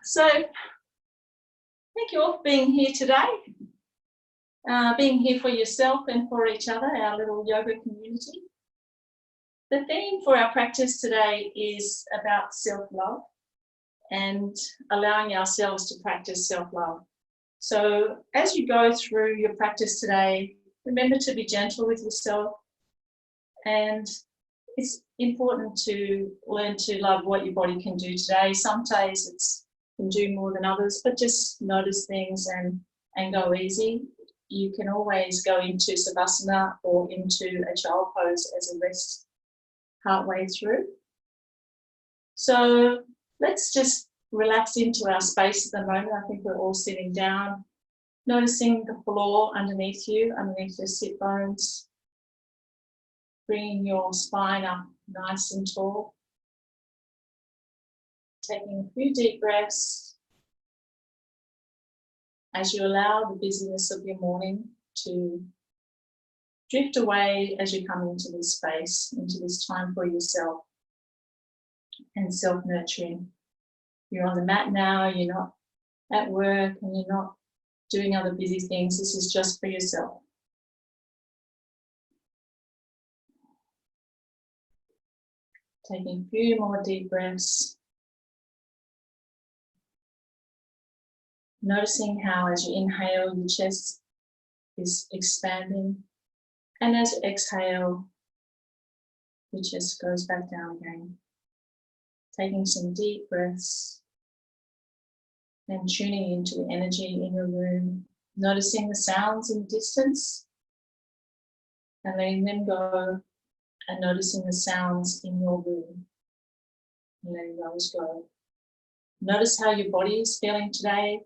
So thank you all for being here today, being here for yourself and for each other, our little yoga community. The theme for our practice today is about self-love and allowing ourselves to practice self-love. So as you go through your practice today, remember to be gentle with yourself, and it's important to learn to love what your body can do today. Some days it's can do more than others, but just notice things and go easy. You can always go into Savasana or into a child pose as a rest partway through. So let's just relax into our space at the moment. I think we're all sitting down, noticing the floor underneath you, underneath your sit bones, bringing your spine up nice and tall. Taking a few deep breaths as you allow the busyness of your morning to drift away as you come into this space, into this time for yourself and self-nurturing. You're on the mat now, you're not at work and you're not doing other busy things. This is just for yourself. Taking a few more deep breaths. Noticing how as you inhale, your chest is expanding, and as you exhale, your chest goes back down again. Taking some deep breaths and tuning into the energy in your room, noticing the sounds in the distance and letting them go, and noticing the sounds in your room and letting those go. Notice how your body is feeling today.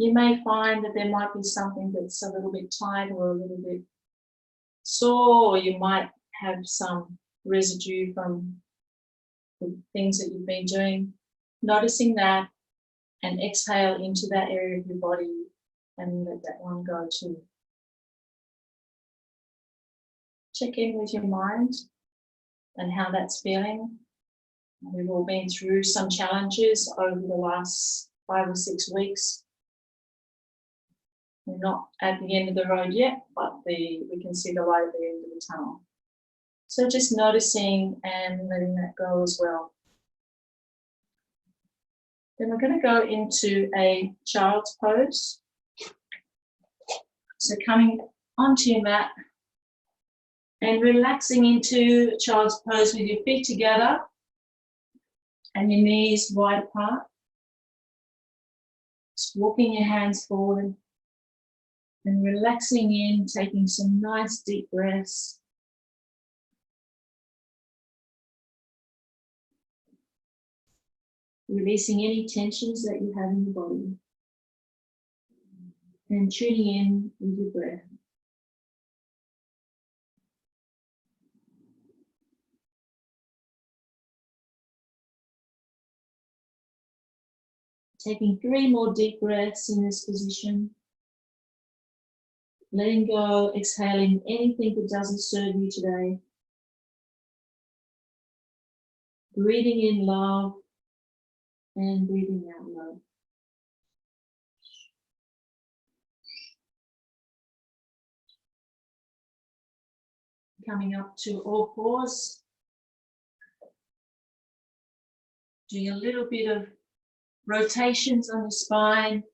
You may find that there might be something that's a little bit tight or a little bit sore, or you might have some residue from the things that you've been doing. Noticing that, and exhale into that area of your body and let that one go too. Check in with your mind and how that's feeling. We've all been through some challenges over the last 5 or 6 weeks. We're not at the end of the road yet, but we can see the light at the end of the tunnel. So just noticing and letting that go as well. Then we're going to go into a child's pose. So coming onto your mat and relaxing into child's pose with your feet together and your knees wide apart. Just walking your hands forward and relaxing in, taking some nice deep breaths. Releasing any tensions that you have in your body. And tuning in with your breath. Taking 3 more deep breaths in this position. Letting go, exhaling anything that doesn't serve you today. Breathing in love and breathing out love. Coming up to all fours. Doing a little bit of rotations on the spine.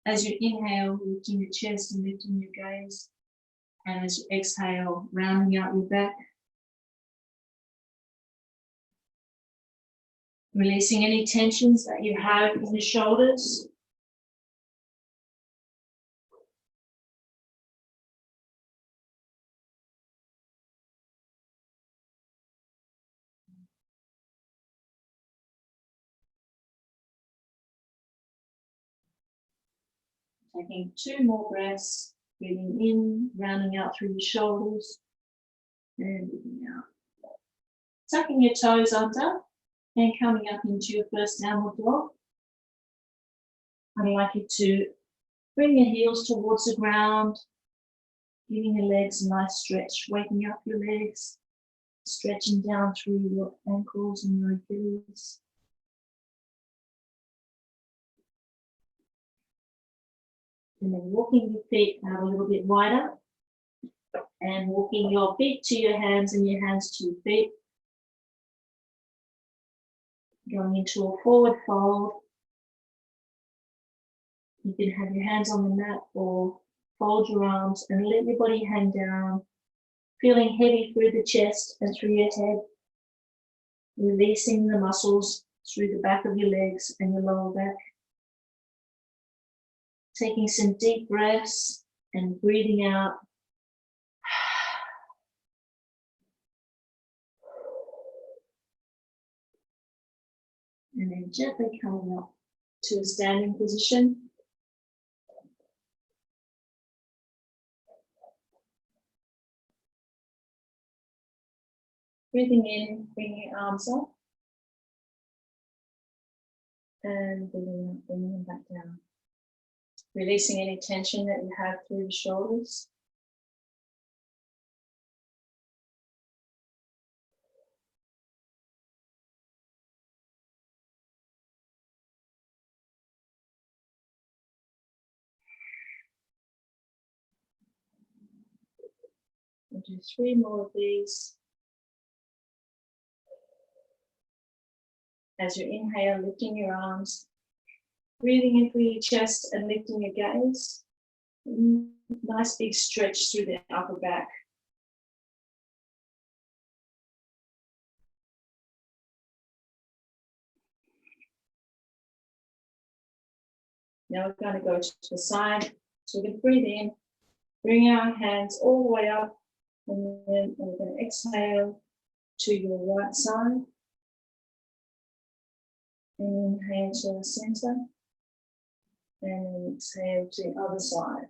As you inhale, lifting your chest and lifting your gaze. And as you exhale, rounding out your back. Releasing any tensions that you have in the shoulders. Taking 2 more breaths, breathing in, rounding out through your shoulders, and breathing out. Tucking your toes under and coming up into your first downward dog. I'd like you to bring your heels towards the ground, giving your legs a nice stretch, waking up your legs, stretching down through your ankles and your Achilles. And then walking your feet out a little bit wider. And walking your feet to your hands and your hands to your feet. Going into a forward fold. You can have your hands on the mat or fold your arms and let your body hang down, feeling heavy through the chest and through your head, releasing the muscles through the back of your legs and your lower back. Taking some deep breaths and breathing out. And then gently coming up to a standing position. Breathing in, bringing your arms up. And breathing out, bringing them back down. Releasing any tension that you have through the shoulders. We'll do 3 more of these. As you inhale, lifting your arms, breathing in through your chest and lifting your gaze. Nice big stretch through the upper back. Now we're going to go to the side. So we're going to breathe in, bring our hands all the way up, and then we're going to exhale to your right side. And inhale to the center. And exhale to the other side.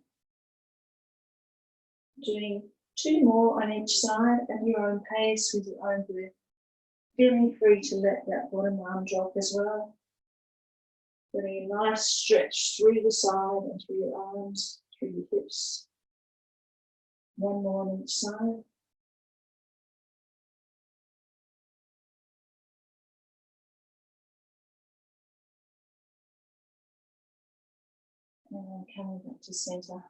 Doing 2 more on each side at your own pace with your own breath. Feeling free to let that bottom arm drop as well. Getting a nice stretch through the side and through your arms, through your hips. 1 more on each side. And then coming back to center.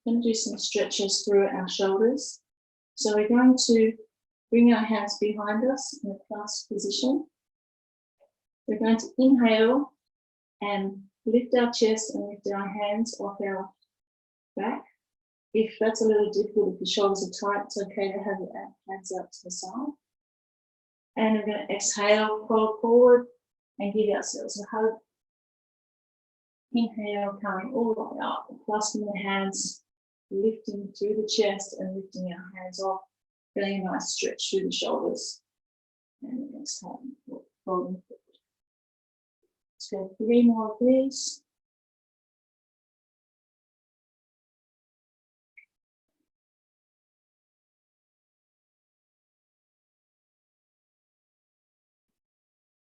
We're going to do some stretches through our shoulders. So we're going to bring our hands behind us in a clasp position. We're going to inhale and lift our chest and lift our hands off our back. If that's a little difficult, if your shoulders are tight, it's okay to have your hands out to the side. And we're going to exhale, fold forward and give ourselves a hug. Inhale, coming all the way up, clasping the hands, lifting through the chest and lifting our hands off, feeling a nice stretch through the shoulders. And exhale, folding forward. Let's go 3 more of these.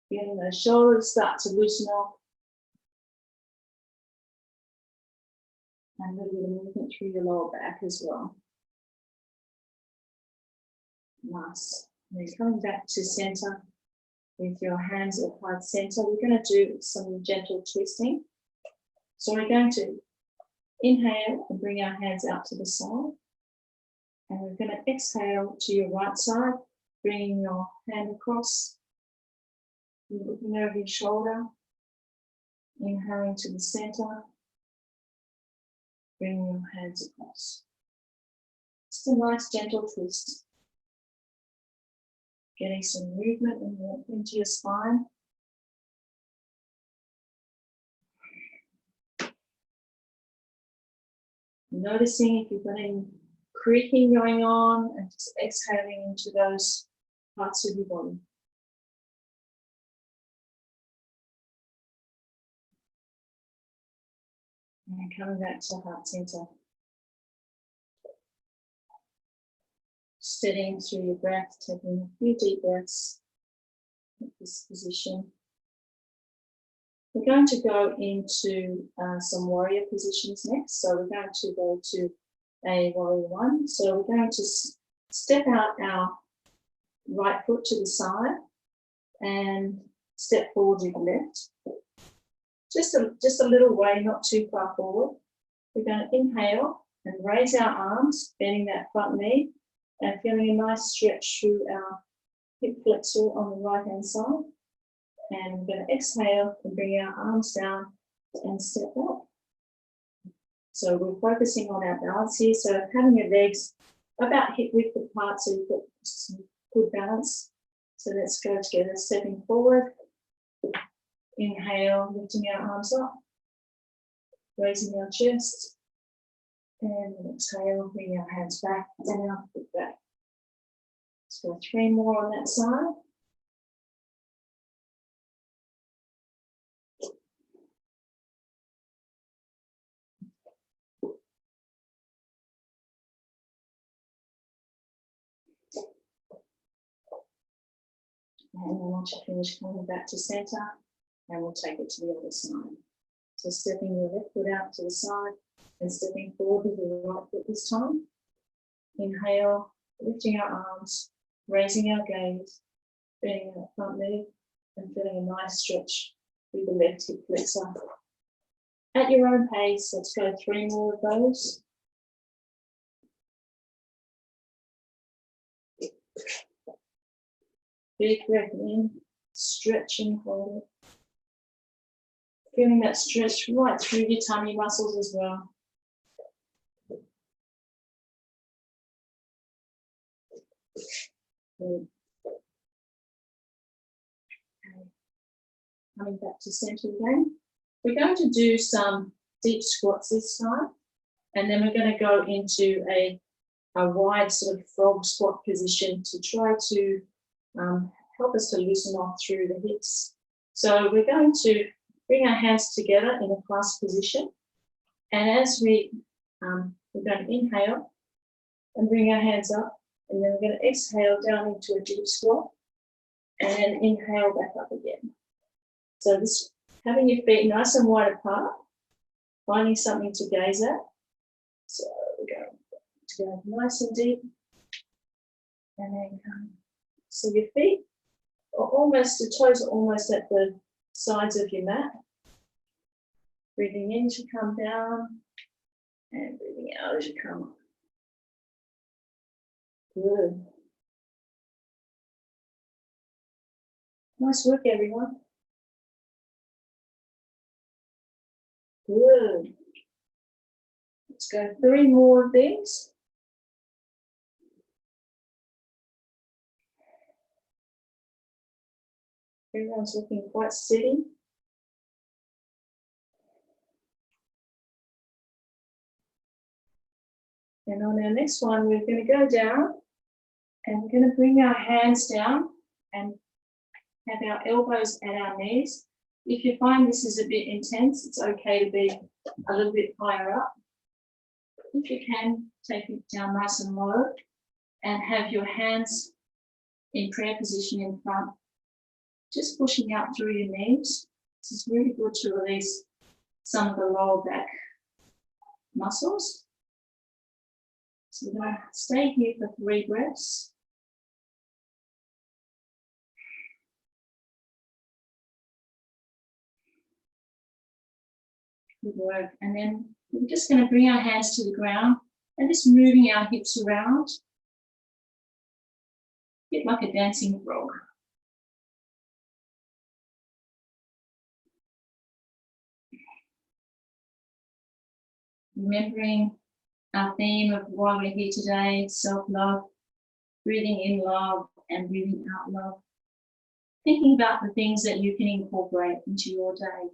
Feeling those shoulders start to loosen up. And a little bit of movement through your lower back as well. Nice. And then coming back to center with your hands applied center, we're going to do some gentle twisting. So we're going to inhale and bring our hands out to the side. And we're going to exhale to your right side, bringing your hand across, looking over your shoulder, inhaling to the center, bringing your hands across. Just a nice gentle twist. Getting some movement and warmth into your spine. Noticing if you've got any creaking going on and just exhaling into those parts of your body. And coming back to heart center. Steadying through your breath, taking a few deep breaths in this position. We're going to go into some warrior positions next. So we're going to go to a warrior 1. So we're going to step out our right foot to the side and step forward with the left. just a little way, not too far forward. We're going to inhale and raise our arms, bending that front knee and feeling a nice stretch through our hip flexor on the right hand side. And we're going to exhale and bring our arms down and step back. So we're focusing on our balance here. So having your legs about hip width apart so you've got some good balance. So let's go together, stepping forward. Inhale, lifting our arms up, raising our chest. And exhale, bring our hands back, down, back. Let's go 3 more on that side. And then once you finish, coming back to center, and we'll take it to the other side. So stepping your left foot out to the side and stepping forward with the right foot this time. Inhale, lifting our arms, raising our gaze, bending that front leg and feeling a nice stretch through the left hip flexor. At your own pace, let's go 3 more of those. Big breath in, stretch and hold it. Feeling that stretch right through your tummy muscles as well. Good. Okay. Coming back to center again. We're going to do some deep squats this time, and then we're going to go into a wide sort of frog squat position to try to help us to loosen off through the hips. So we're going to bring our hands together in a clasped position, and as we're going to inhale and bring our hands up, and then we're going to exhale down into a deep squat, and then inhale back up again. So this, having your feet nice and wide apart, finding something to gaze at. So we're going to go nice and deep, and then come. So your feet are almost, the toes are almost at the sides of your mat. Breathing in to come down, and breathing out as you come up. Good. Nice work, everyone. Good. Let's go 3 more of these. Everyone's looking quite steady. And on our next one, we're going to go down and we're going to bring our hands down and have our elbows at our knees. If you find this is a bit intense, it's okay to be a little bit higher up. If you can, take it down nice and low and have your hands in prayer position in front, just pushing out through your knees. This is really good to release some of the lower back muscles. So we're going to stay here for 3 breaths. Good work. And then we're just going to bring our hands to the ground and just moving our hips around. A bit like a dancing frog. Remembering our theme of why we're here today, self-love, breathing in love and breathing out love. Thinking about the things that you can incorporate into your day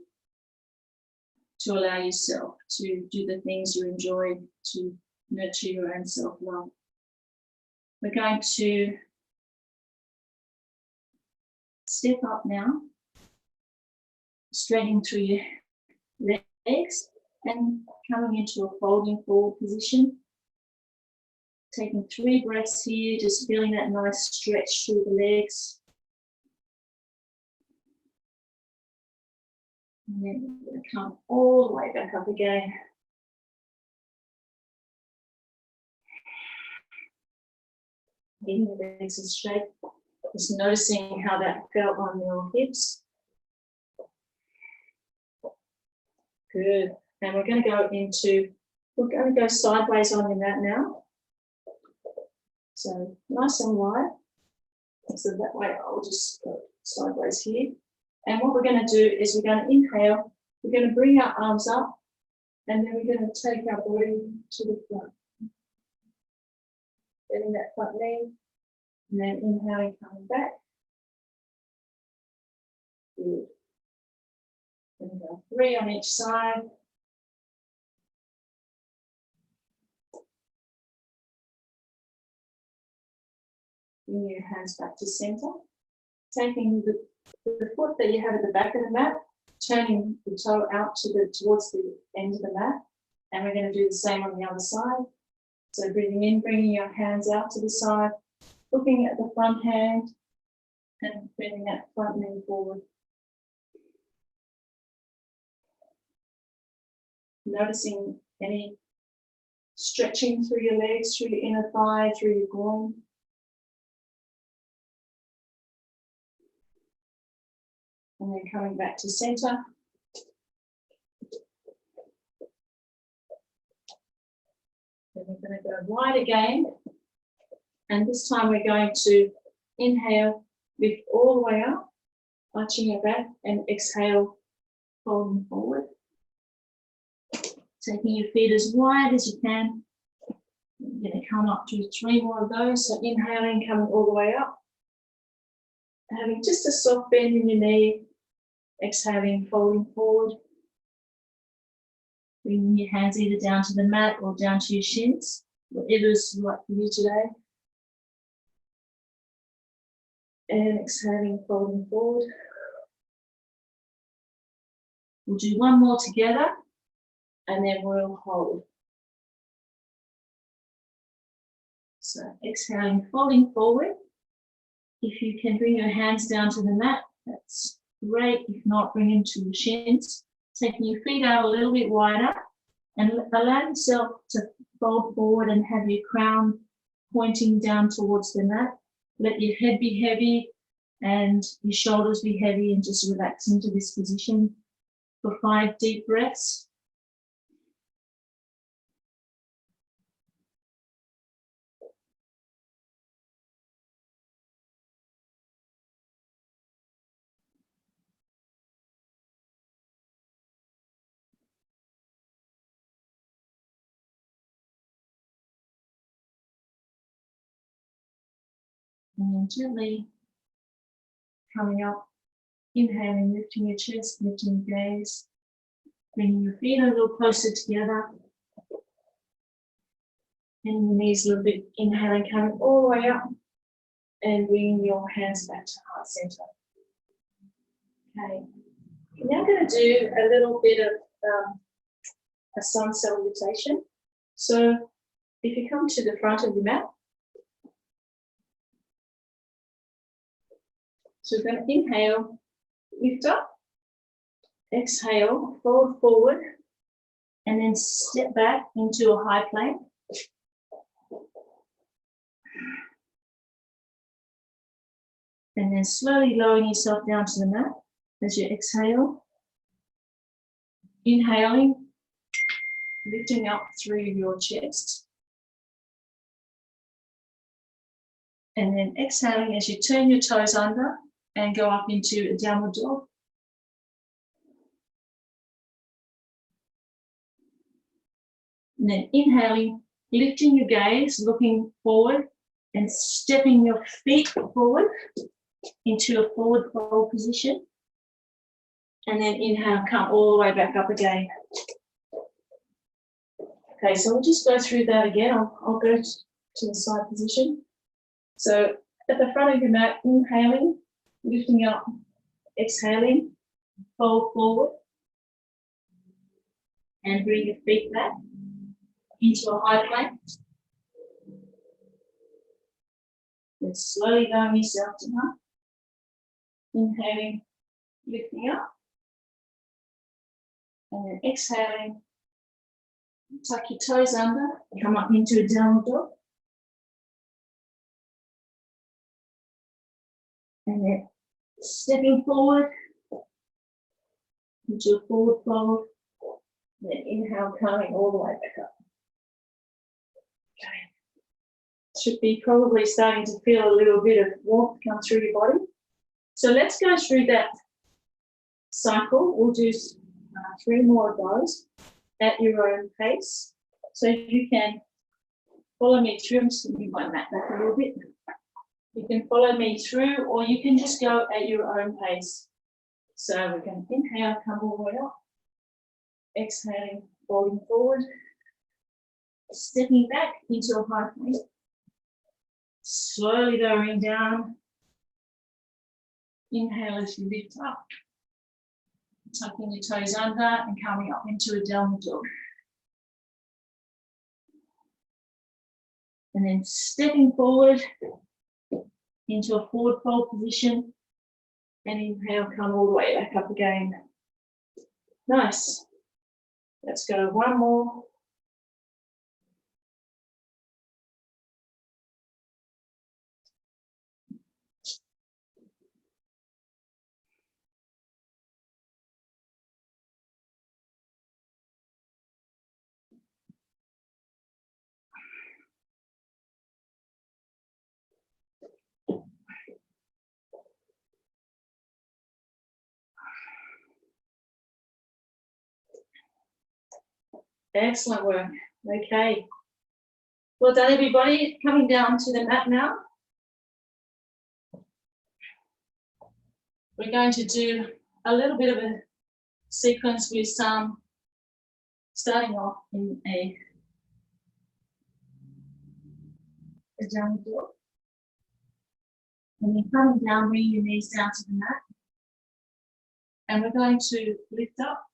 to allow yourself to do the things you enjoy, to nurture your own self-love. We're going to step up now, straightening through your legs and coming into a folding forward position. Taking 3 breaths here, just feeling that nice stretch through the legs. And then we're going to come all the way back up again. Getting the legs in shape. Just noticing how that felt on your hips. Good. And we're going to go sideways on your mat now. So nice and wide. So that way I'll just go sideways here. And what we're going to do is we're going to inhale. We're going to bring our arms up, and then we're going to take our body to the front. Getting that front knee, and then inhaling, coming back. Good. Then go 3 on each side. Bring your hands back to center. Taking the foot that you have at the back of the mat, turning the toe out towards the end of the mat. And we're going to do the same on the other side. So breathing in, bringing your hands out to the side, looking at the front hand, and bringing that front knee forward. Noticing any stretching through your legs, through your inner thigh, through your groin. And then coming back to center. Then we're going to go wide again. And this time we're going to inhale, lift all the way up, arching your back, and exhale, folding forward. Taking your feet as wide as you can. You're going to come up to 3 more of those. So inhaling, coming all the way up. Having just a soft bend in your knee. Exhaling, folding forward. Bringing your hands either down to the mat or down to your shins, whatever is right for you today. And exhaling, folding forward. We'll do 1 more together, and then we'll hold. So exhaling, folding forward. If you can bring your hands down to the mat, that's great. If not, bring them to your shins. Taking your feet out a little bit wider, and allow yourself to fold forward and have your crown pointing down towards the mat. Let your head be heavy and your shoulders be heavy, and just relax into this position for 5 deep breaths. And then gently coming up, inhaling, lifting your chest, lifting your gaze, bringing your feet a little closer together. And your knees a little bit, inhaling, coming all the way up, and bringing your hands back to heart center. Okay, we're now going to do a little bit of a sun salutation. So if you come to the front of your mat, so we're going to inhale, lift up, exhale, fold forward, and then step back into a high plank. And then slowly lowering yourself down to the mat as you exhale. Inhaling, lifting up through your chest. And then exhaling as you turn your toes under and go up into a downward dog. And then inhaling, lifting your gaze, looking forward and stepping your feet forward into a forward fold position. And then inhale, come all the way back up again. Okay, so we'll just go through that again. I'll go to the side position. So at the front of your mat, inhaling, lifting up, exhaling, fold forward, and bring your feet back into a high plank. Then slowly lowering yourself down. Inhaling, lifting up, and then exhaling, tuck your toes under, come up into a downward dog. And then stepping forward into a forward fold, Then inhale, coming all the way back up. Okay. Should be probably starting to feel a little bit of warmth come through your body. So let's go through that cycle. We'll do 3 more of those at your own pace. So you can follow me through. I'm just going to move my mat back a little bit. You can follow me through, or you can just go at your own pace. So we're going to inhale, come all the way up. Exhaling, folding forward. Stepping back into a high plank. Slowly lowering down. Inhale as you lift up. Tucking your toes under and coming up into a downward dog. And then stepping forward into a forward fold position. And inhale, come all the way back up again. Nice. Let's go 1 more. Excellent work. Okay. Well done, everybody. Coming down to the mat now. We're going to do a little bit of a sequence with some, starting off in a downward dog. And then coming down, bring your knees down to the mat. And we're going to lift up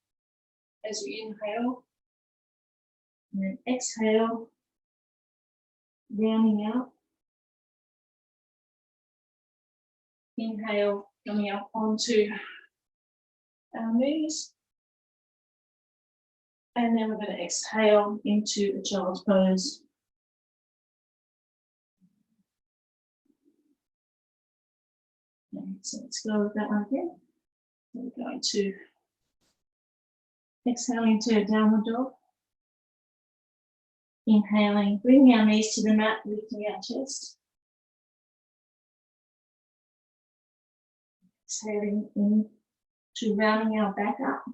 as we inhale. And then exhale, rounding out. Inhale, coming up onto our knees. And then we're going to exhale into a child's pose. Okay, so let's go with that one again. We're going to exhale into a downward dog. Inhaling, bringing our knees to the mat, lifting our chest. Exhaling in to rounding our back up.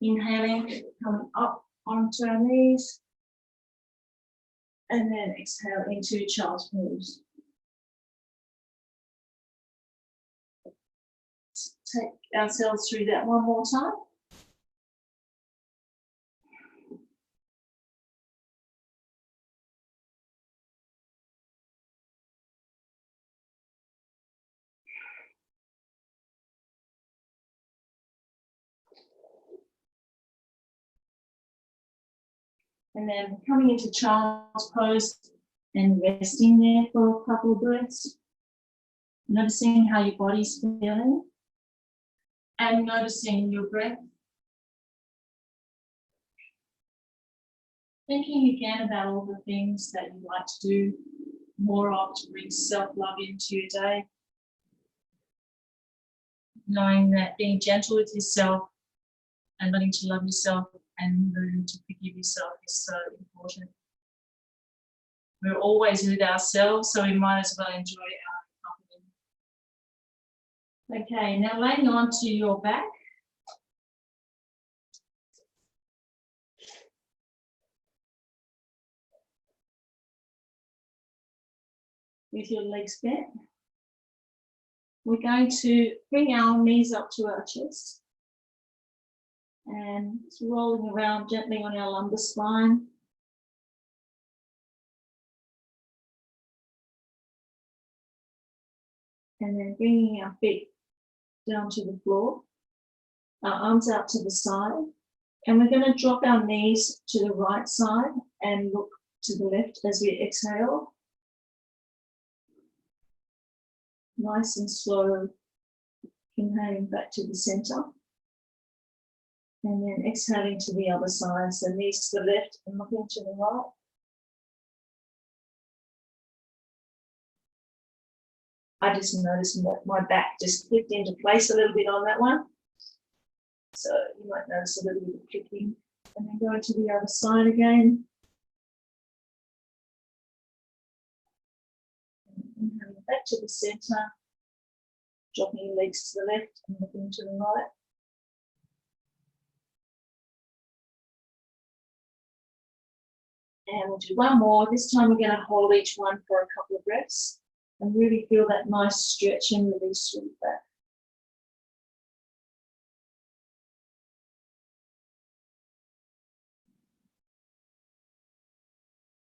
Inhaling, coming up onto our knees. And then exhale into child's pose. Let's take ourselves through that one more time. And then coming into child's pose and resting there for a couple of breaths. Noticing how your body's feeling. And noticing your breath. Thinking again about all the things that you'd like to do more of to bring self-love into your day. Knowing that being gentle with yourself and learning to love yourself and learning to forgive yourself is so important. We're always with ourselves, so we might as well enjoy our company. Okay, now laying onto your back. With your legs bent. We're going to bring our knees up to our chest. And it's rolling around gently on our lumbar spine. And then bringing our feet down to the floor. Our arms out to the side. And we're going to drop our knees to the right side and look to the left as we exhale. Nice and slow. Inhaling back to the center. And then exhaling to the other side. So knees to the left and looking to the right. I just noticed my back just clicked into place a little bit on that one. So you might notice a little bit of kicking. And then go to the other side again. Inhaling back to the center, dropping your legs to the left and looking to the right. And we'll do one more. This time we're going to hold each one for a couple of breaths and really feel that nice stretch and release through the back.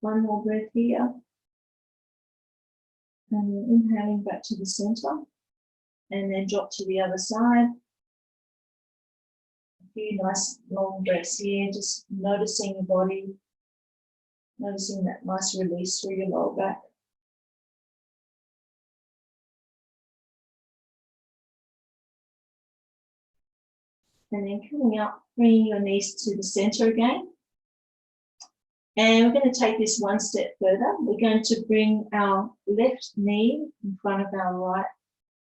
One more breath here. And then inhaling back to the center. And then drop to the other side. A few nice long breaths here, just noticing your body, noticing that nice release through your lower back. And then coming up, bringing your knees to the center again. And we're going to take this one step further. We're going to bring our left knee in front of our right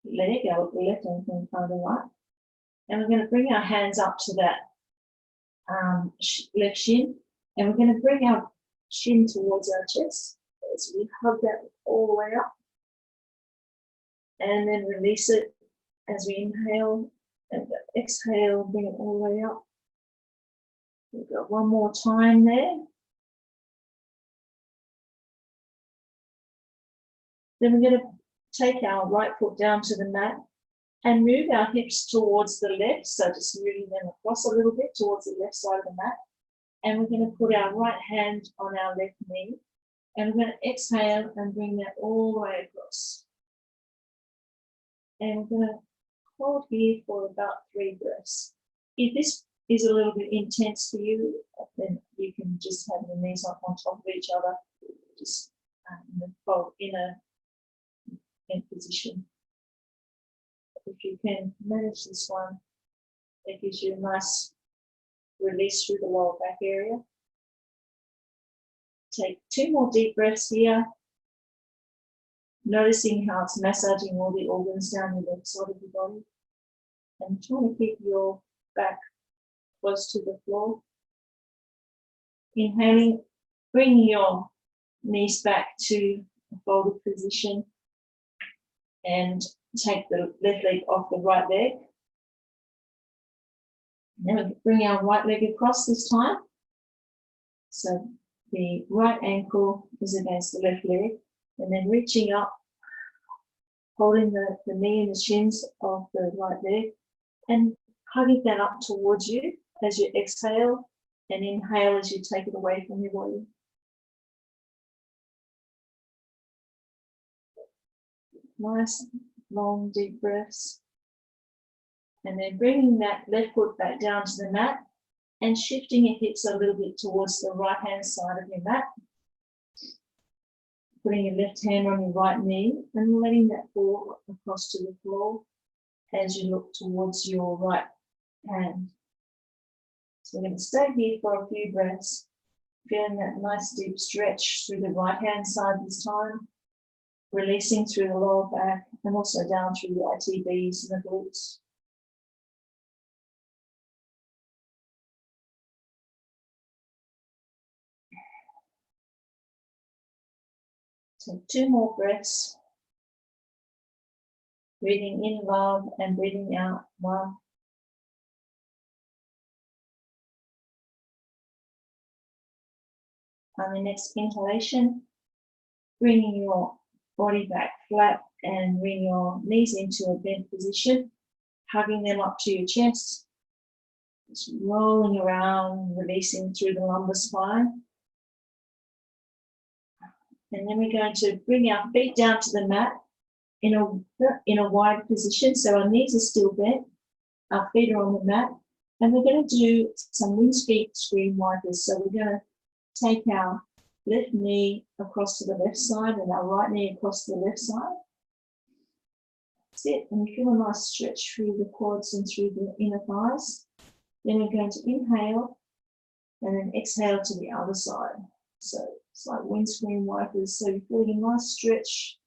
leg, our left ankle in front of the right. And we're going to bring our hands up to that left shin. And we're going to bring our chin towards our chest as we hug that all the way up. And then release it as we inhale and exhale, bring it all the way up. We've got one more time there. Then we're going to take our right foot down to the mat and move our hips towards the left. So just moving them across a little bit towards the left side of the mat. And we're going to put our right hand on our left knee. And we're going to exhale and bring that all the way across. And we're going to hold here for about 3 breaths. If this is a little bit intense for you, then you can just have your knees up on top of each other, just in a position. If you can manage this one, it gives you a nice release through the lower back area. Take 2 more deep breaths here, noticing how it's massaging all the organs down the left side of your body, and trying to keep your back close to the floor. Inhaling, bring your knees back to a folded position and take the left leg off the right leg. Then we bring our right leg across this time. So the right ankle is against the left leg, and then reaching up, holding the knee and the shins of the right leg, and hugging that up towards you as you exhale, and inhale as you take it away from your body. Nice, long, deep breaths. And then bringing that left foot back down to the mat and shifting your hips a little bit towards the right-hand side of your mat. Putting your left hand on your right knee and letting that fall across to the floor as you look towards your right hand. So we're going to stay here for a few breaths, feeling that nice deep stretch through the right-hand side this time, releasing through the lower back and also down through the ITBs and the glutes. Take 2 more breaths, breathing in love and breathing out love. On the next inhalation, bringing your body back flat and bring your knees into a bent position, hugging them up to your chest, just rolling around, releasing through the lumbar spine. And then we're going to bring our feet down to the mat in a wide position. So our knees are still bent, our feet are on the mat, and we're going to do some windscreen wipers. So we're going to take our left knee across to the left side and our right knee across to the left side. That's it. And you feel a nice stretch through the quads and through the inner thighs. Then we're going to inhale and then exhale to the other side. So it's like windscreen wipers. So you're feeling a nice stretch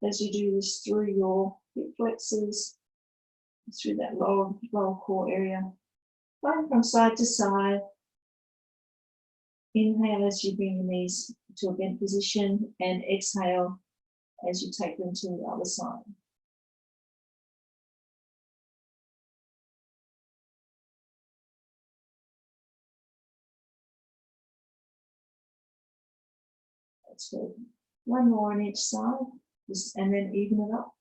as you do this through your hip flexors, through that lower core area. Going from side to side. Inhale as you bring your knees to a bent position and exhale as you take them to the other side. That's good. One more on each side, and then even it up.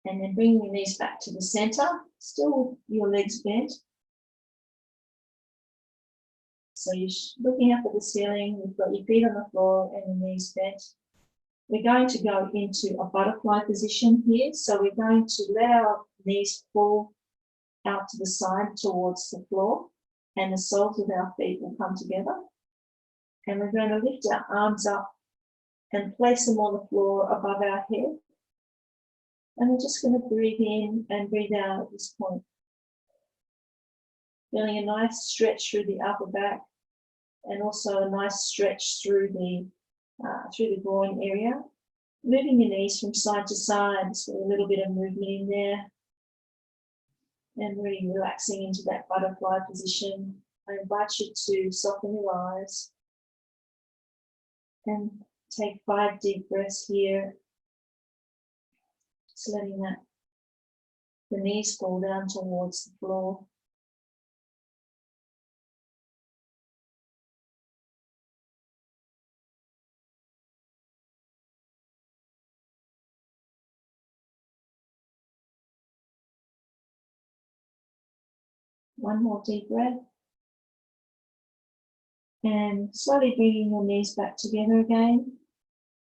And then bring your knees back to the center, still with your legs bent. So you're looking up at the ceiling, you've got your feet on the floor and your knees bent. We're going to go into a butterfly position here. So we're going to let our knees fall out to the side towards the floor, and the soles of our feet will come together. And we're going to lift our arms up and place them on the floor above our head. And we're just going to breathe in and breathe out at this point. Feeling a nice stretch through the upper back, and also a nice stretch through the groin area. Moving your knees from side to side, so a little bit of movement in there. And really relaxing into that butterfly position. I invite you to soften your eyes and take 5 deep breaths here. Just letting the knees fall down towards the floor. One more deep breath. And slowly bringing your knees back together again,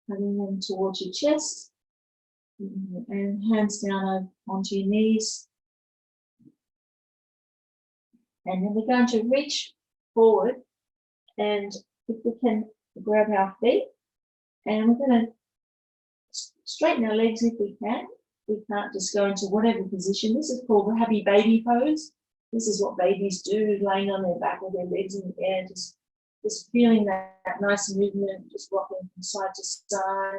hugging them towards your chest. And hands down onto your knees. And then we're going to reach forward, and if we can grab our feet, and we're going to straighten our legs if we can. We can't just go into whatever position. This is called the happy baby pose. This is what babies do, laying on their back with their legs in the air, just feeling that nice movement, just rocking from side to side.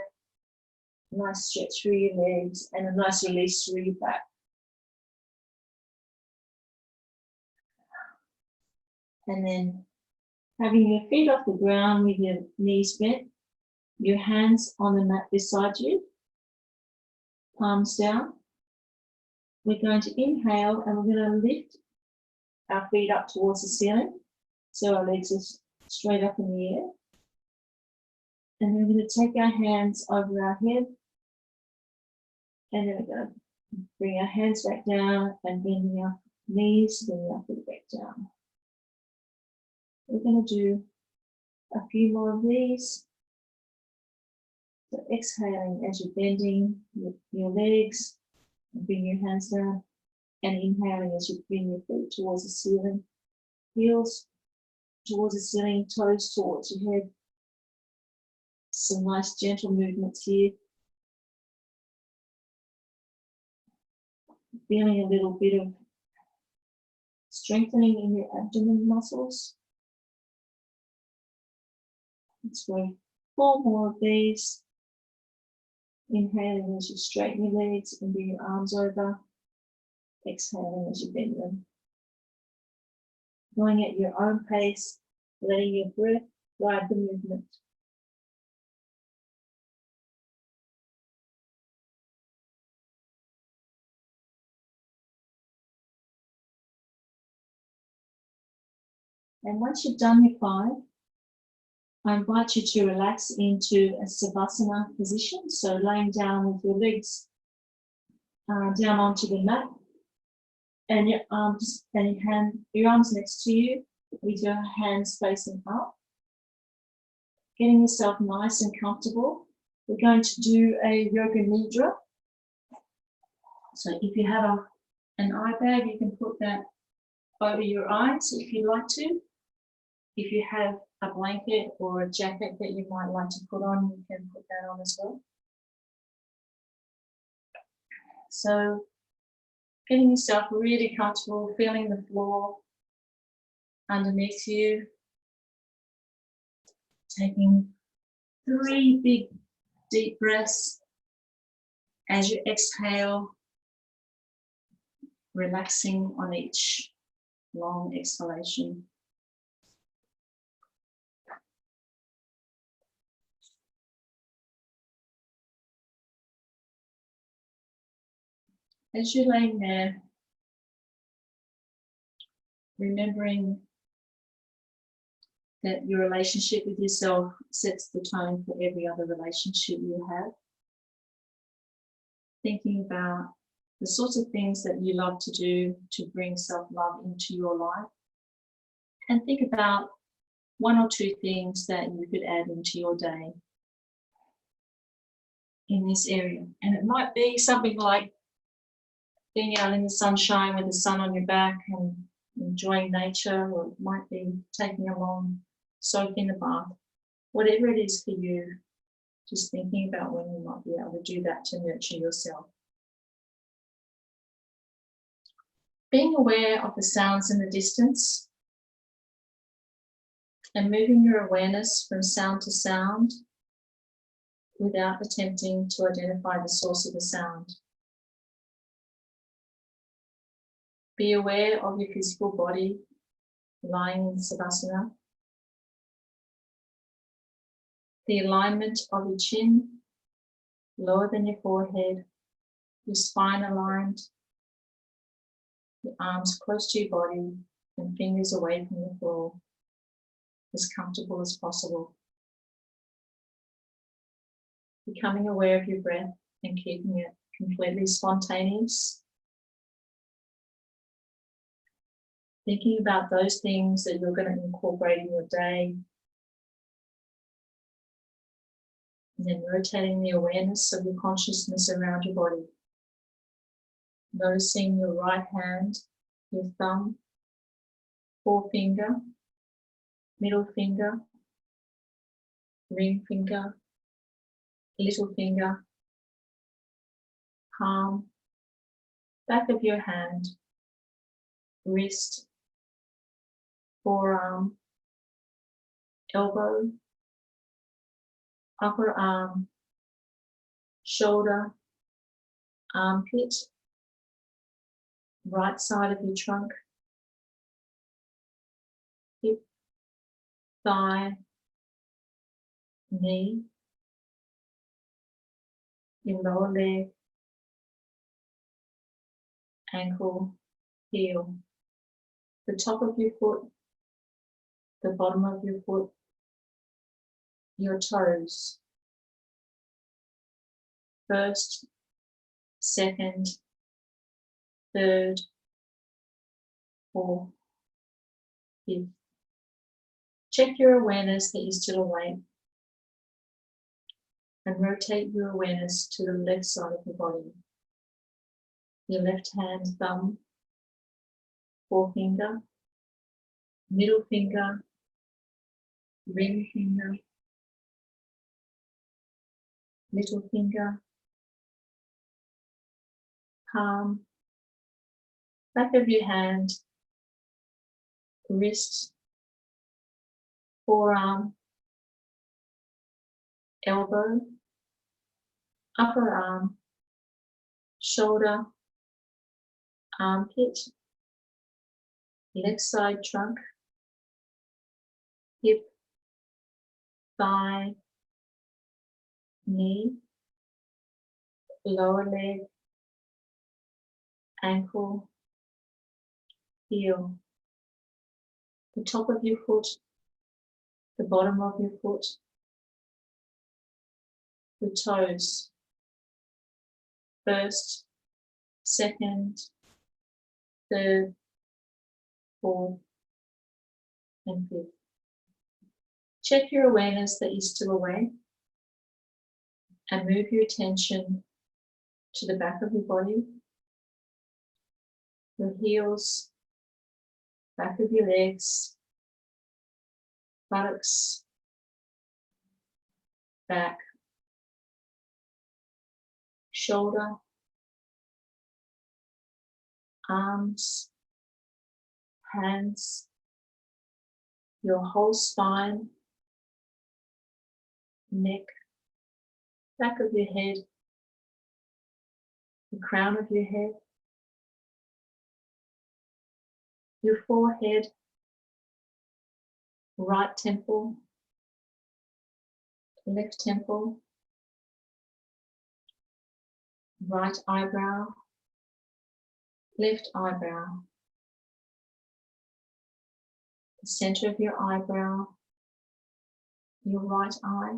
Nice stretch through your legs and a nice release through your back. And then having your feet off the ground with your knees bent, your hands on the mat beside you, palms down. We're going to inhale and we're going to lift our feet up towards the ceiling. So our legs are straight up in the air. And then we're going to take our hands over our head. And then we're going to bring our hands back down and bending our knees, bringing our feet back down. We're going to do a few more of these. So exhaling as you're bending your legs, and bring your hands down, and inhaling as you bring your feet towards the ceiling, heels towards the ceiling, toes towards your head. Some nice gentle movements here. Feeling a little bit of strengthening in your abdomen muscles. Let's go 4 more of these. Inhaling as you straighten your legs and bring your arms over. Exhaling as you bend them. Going at your own pace, letting your breath guide the movement. And once you've done your 5, I invite you to relax into a Savasana position. So laying down with your legs down onto the mat, and your arms next to you with your hands facing up. Getting yourself nice and comfortable. We're going to do a yoga nidra. So if you have an eye bag, you can put that over your eyes if you'd like to. If you have a blanket or a jacket that you might like to put on, you can put that on as well. So getting yourself really comfortable, feeling the floor underneath you, taking 3 big deep breaths. As you exhale, relaxing on each long exhalation. As you're laying there, remembering that your relationship with yourself sets the tone for every other relationship you have. Thinking about the sorts of things that you love to do to bring self-love into your life. And think about 1 or 2 things that you could add into your day in this area. And it might be something like being out in the sunshine with the sun on your back and enjoying nature, or it might be taking a long soak in the bath. Whatever it is for you, just thinking about when you might be able to do that to nurture yourself. Being aware of the sounds in the distance and moving your awareness from sound to sound without attempting to identify the source of the sound. Be aware of your physical body lying in Savasana. The alignment of your chin, lower than your forehead, your spine aligned, your arms close to your body and fingers away from the floor, as comfortable as possible. Becoming aware of your breath and keeping it completely spontaneous. Thinking about those things that you're going to incorporate in your day. And then rotating the awareness of your consciousness around your body. Noticing your right hand, your thumb, forefinger, middle finger, ring finger, little finger, palm, back of your hand, wrist, forearm, elbow, upper arm, shoulder, armpit, right side of your trunk, hip, thigh, knee, your lower leg, ankle, heel, the top of your foot, the bottom of your foot, your toes, first, second, third, fourth, fifth. Check your awareness that you're still awake and rotate your awareness to the left side of your body. Your left hand, thumb, forefinger, middle finger, ring finger, little finger, palm, back of your hand, wrist, forearm, elbow, upper arm, shoulder, armpit, left side trunk, hip, thigh, knee, lower leg, ankle, heel, the top of your foot, the bottom of your foot, the toes, first, second, third, fourth, and fifth. Check your awareness that you're still awake and move your attention to the back of your body, your heels, back of your legs, buttocks, back, shoulder, arms, hands, your whole spine, neck, back of your head, the crown of your head, your forehead, right temple, left temple, right eyebrow, left eyebrow, the center of your eyebrow, your right eye,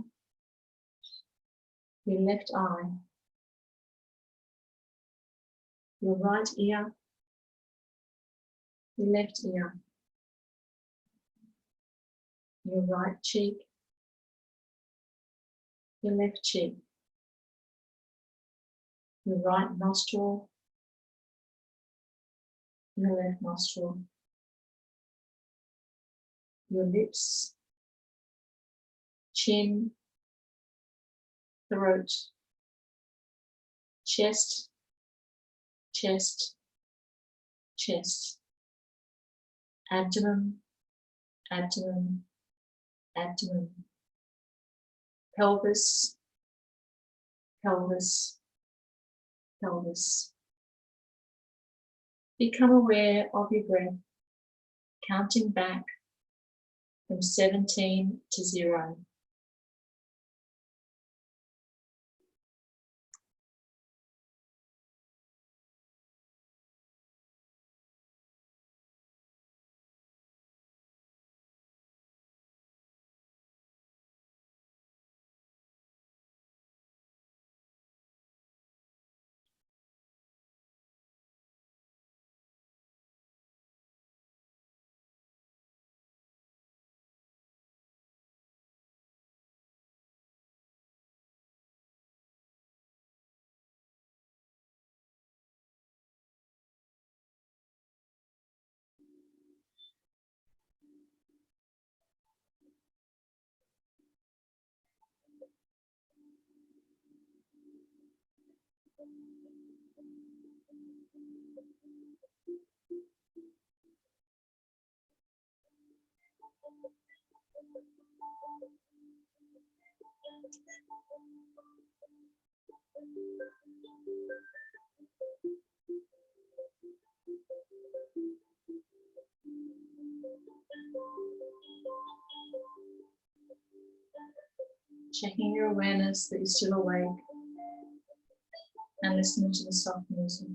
your left eye, your right ear, your left ear, your right cheek, your left cheek, your right nostril, your left nostril, your lips, chin, throat, chest, chest, chest, abdomen, abdomen, abdomen, pelvis, pelvis, pelvis. Become aware of your breath, counting back from 17 to 0. Checking your awareness that you're still awake and listening to the soft music.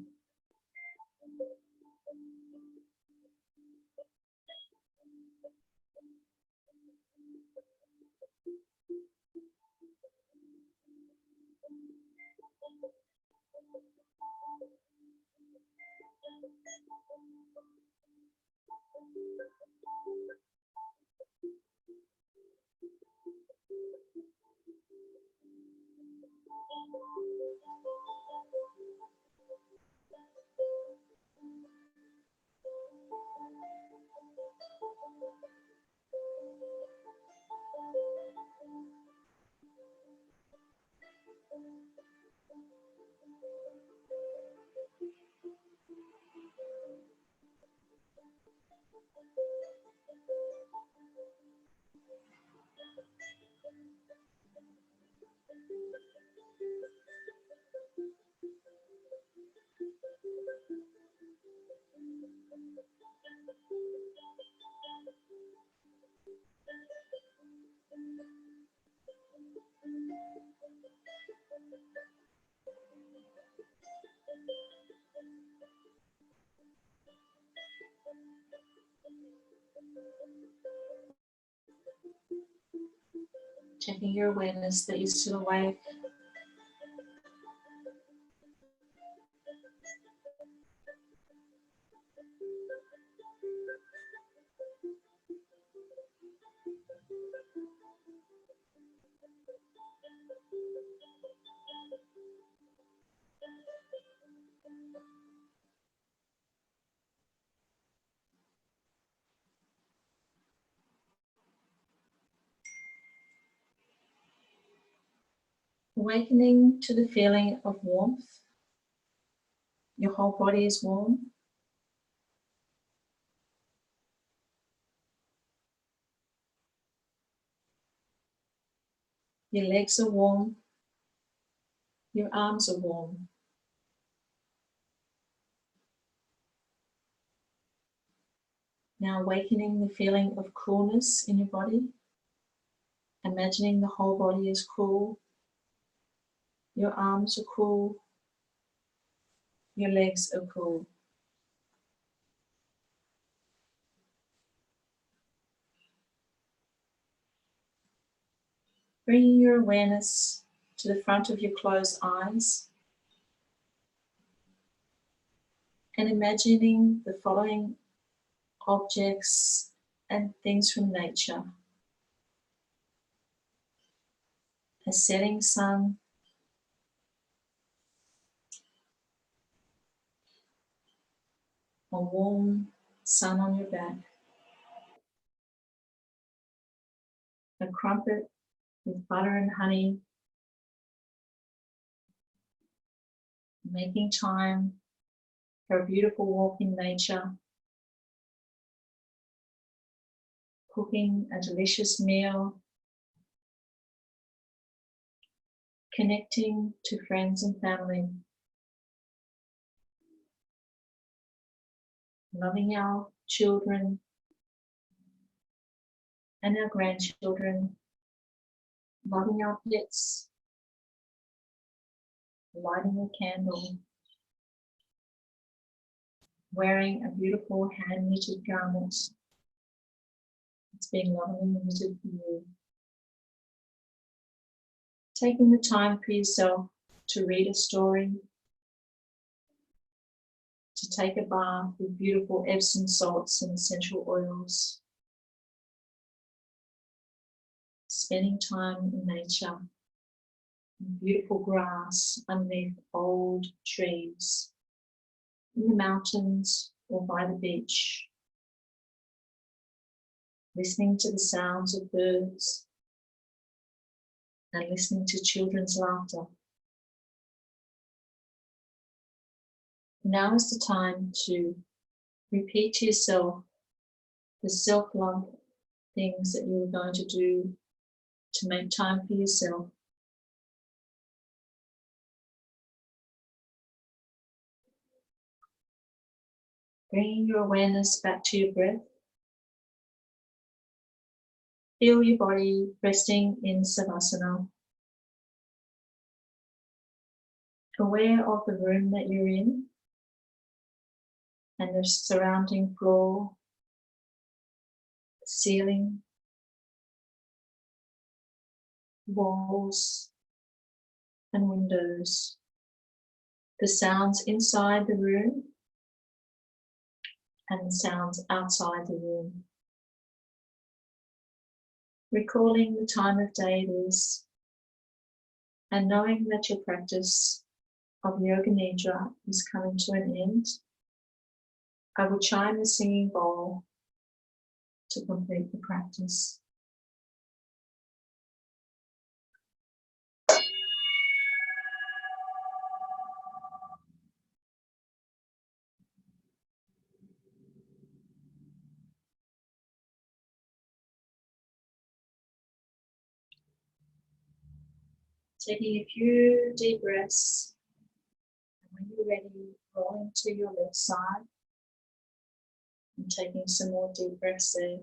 Checking your awareness that you're still awake. Awakening to the feeling of warmth. Your whole body is warm. Your legs are warm. Your arms are warm. Now awakening the feeling of coolness in your body. Imagining the whole body is cool. Your arms are cool. Your legs are cool. Bringing your awareness to the front of your closed eyes and imagining the following objects and things from nature. A setting sun, a warm sun on your back, a crumpet with butter and honey, making time for a beautiful walk in nature, cooking a delicious meal, connecting to friends and family, loving our children and our grandchildren, loving our pets, lighting a candle, wearing a beautiful hand-knitted garment. It's being lovingly knitted for you. Taking the time for yourself to read a story, to take a bath with beautiful Epsom salts and essential oils, spending time in nature, in beautiful grass underneath old trees, in the mountains or by the beach, listening to the sounds of birds and listening to children's laughter. Now is the time to repeat to yourself the self-love things that you're going to do to make time for yourself. Bringing your awareness back to your breath. Feel your body resting in Savasana. Aware of the room that you're in and the surrounding floor, ceiling, walls and windows. The sounds inside the room and the sounds outside the room. Recalling the time of day it is and knowing that your practice of Yoga Nidra is coming to an end, I will chime the singing bowl to complete the practice. Taking a few deep breaths, and when you're ready, rolling to your left side and taking some more deep breaths there.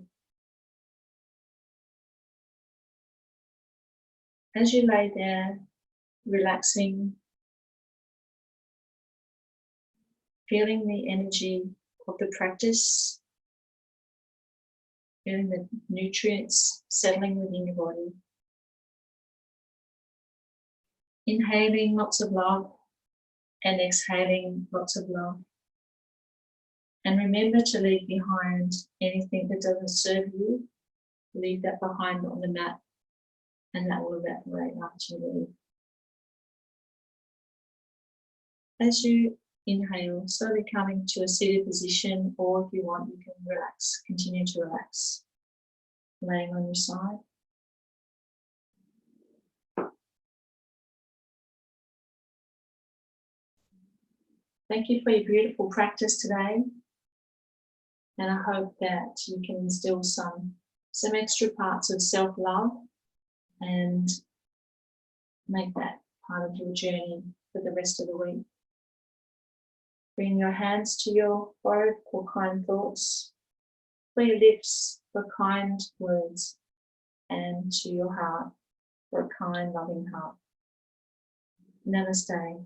As you lay there, relaxing, feeling the energy of the practice, feeling the nutrients settling within your body. Inhaling lots of love and exhaling lots of love. And remember to leave behind anything that doesn't serve you. Leave that behind on the mat and that will evaporate after you leave. As you inhale, slowly coming to a seated position, or if you want, you can relax, continue to relax, laying on your side. Thank you for your beautiful practice today. And I hope that you can instill some extra parts of self-love and make that part of your journey for the rest of the week. Bring your hands to your forehead for kind thoughts, for your lips for kind words, and to your heart for a kind, loving heart. Namaste.